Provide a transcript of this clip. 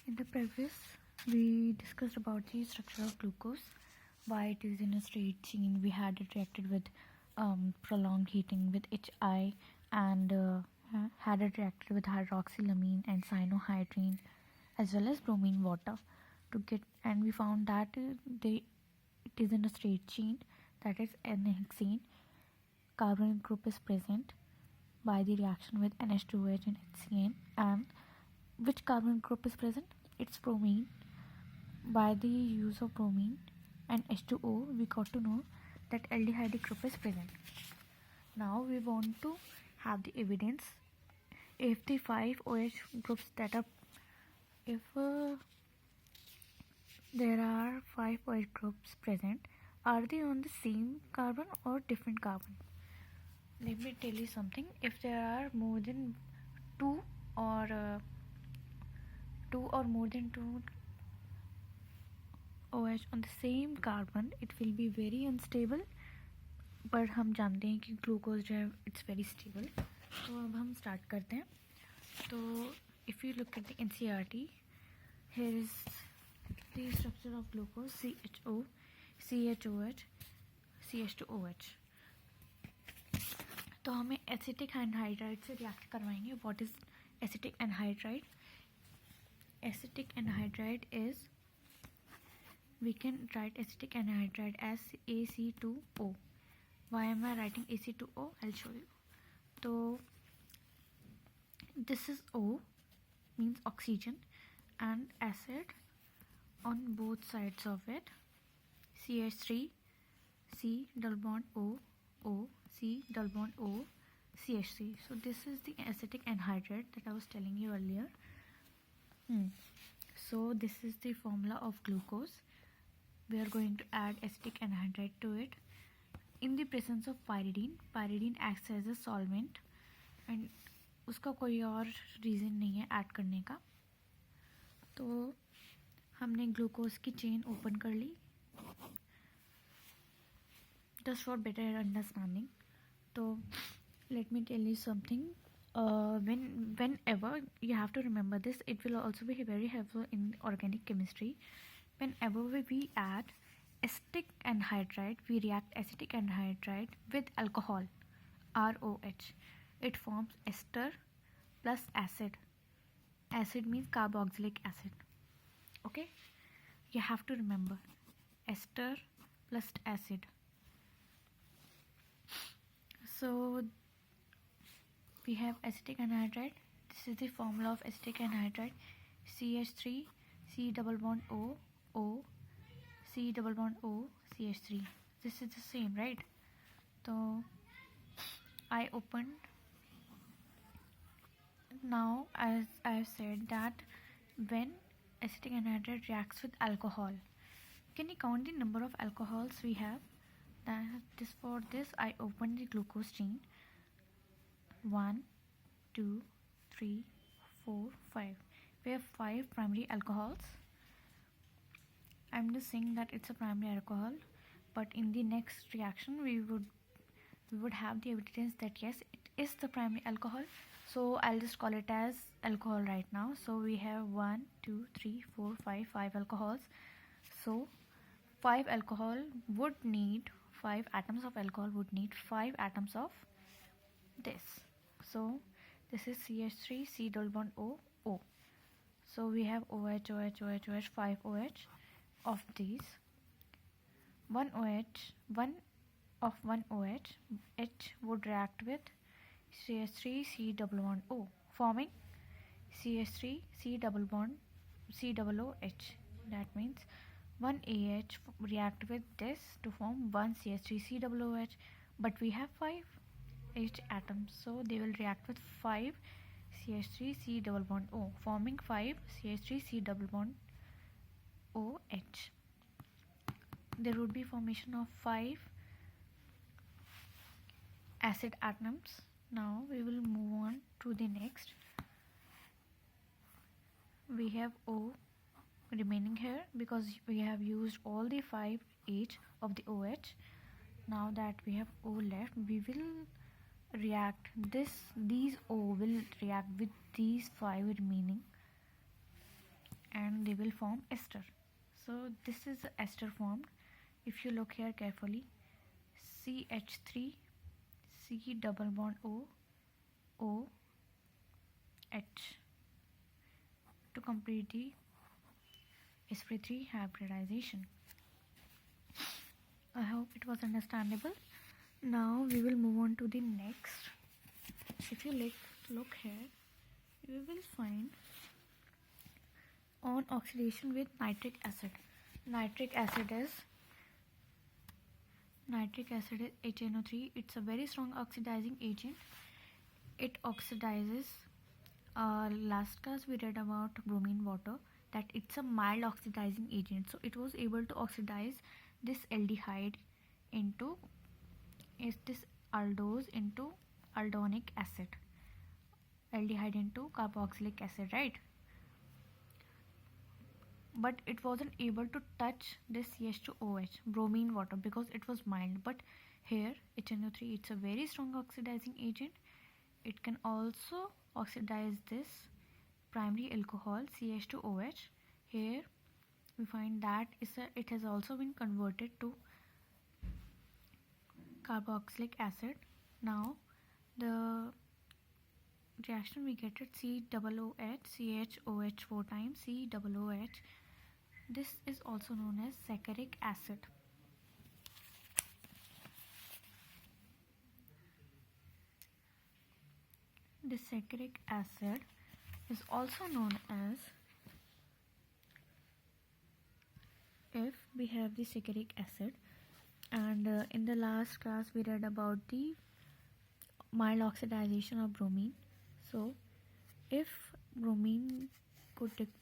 In the previous, we discussed about the structure of glucose, why it is in a straight chain. We had it reacted with prolonged heating with HI and had it reacted with hydroxylamine and cyanohydrine as well as bromine water to get, and we found that it is in a straight chain, that is N-hexane. Carbon group is present by the reaction with NH2OH and HCN. And which carbon group is present? It's bromine. By the use of bromine and H2O, we got to know that aldehyde group is present. Now we want to have the evidence if the 5 OH groups that are, if there are 5 OH groups present, are they on the same carbon or different carbon? Let me tell you something. If there are more than two or more than 2 OH on the same carbon, it will be very unstable. पर हम जानते हैं कि glucose जो है it's very stable. तो अब हम स्टार्ट करते हैं. तो if you look at the NCERT, here is the structure of glucose CHO, CHOH, CH2OH. तो हमें एसिटिक एनहाइड्राइड से रिएक्ट करवाएंगे. What is acetic anhydride? Acetic anhydride is, we can write acetic anhydride as AC2O. Why am I writing AC2O? I'll show you. So this is O, means oxygen, and acid on both sides of it. CH3, C double bond O, O, C double bond O, CH3. So this is the acetic anhydride that I was telling you earlier. So this is the formula of glucose. We are going to add acetic anhydride to it. In the presence of pyridine, pyridine acts as a solvent and उसका कोई और reason नहीं है add करने का. तो हमने glucose की चेन ओपन कर ली just for better understanding. So let me tell you something. Whenever you have to remember this, it will also be very helpful in organic chemistry. Whenever we add acetic anhydride, we react acetic anhydride with alcohol, ROH. It forms ester plus acid. Acid means carboxylic acid. Okay, you have to remember ester plus acid. So we have acetic anhydride. This is the formula of acetic anhydride. CH3, C double bond O, O, C double bond O, CH3. This is the same, right? So I opened. Now, as I have said, that when acetic anhydride reacts with alcohol, can you count the number of alcohols we have? For this I opened the glucose chain. 1, 2, 3, 4, 5. We have 5 primary alcohols. I'm just saying that it's a primary alcohol, but in the next reaction we would have the evidence that yes, it is the primary alcohol. So I'll just call it as alcohol right now. So we have 1, 2, 3, 4, 5 alcohols. So 5 alcohol would need 5 atoms of alcohol would need 5 atoms of this. So this is CH3, C double bond O, O. So we have OH, OH, OH, OH, 5 OH. Of these, 1 of 1 OH, H would react with CH3, C double bond O, forming CH3, C double bond, C double O H. That means 1 AH react with this to form 1 CH3, C double OH, but we have 5 H atoms, so they will react with 5 CH3, C double bond O, forming 5 CH3, C double bond OH. There would be formation of 5 acid atoms. Now we will move on to the next. We have O remaining here because we have used all the 5 H of the OH. Now that we have O left, we will react these O will react with these 5 remaining and they will form ester. So this is the ester formed. If you look here carefully, CH3 C double bond O O H to complete the sp3 hybridization. I hope it was understandable. Now we will move on to the next. If you look here, you will find on oxidation with nitric acid. Nitric acid is HNO3. It's a very strong oxidizing agent. It oxidizes. Last class we read about bromine water, that it's a mild oxidizing agent. So it was able to oxidize this aldehyde into aldose into aldonic acid, aldehyde into carboxylic acid, right? But it wasn't able to touch this CH2OH, bromine water, because it was mild. But here HNO3, it's a very strong oxidizing agent. It can also oxidize this primary alcohol CH2OH. Here we find that it has also been converted to carboxylic acid. Now the reaction we get at COOH, CHOH 4 times COOH. This is also known as saccharic acid. This saccharic acid is also known as, if we have the saccharic acid, and in the last class we read about the mild oxidization of bromine. So if bromine could take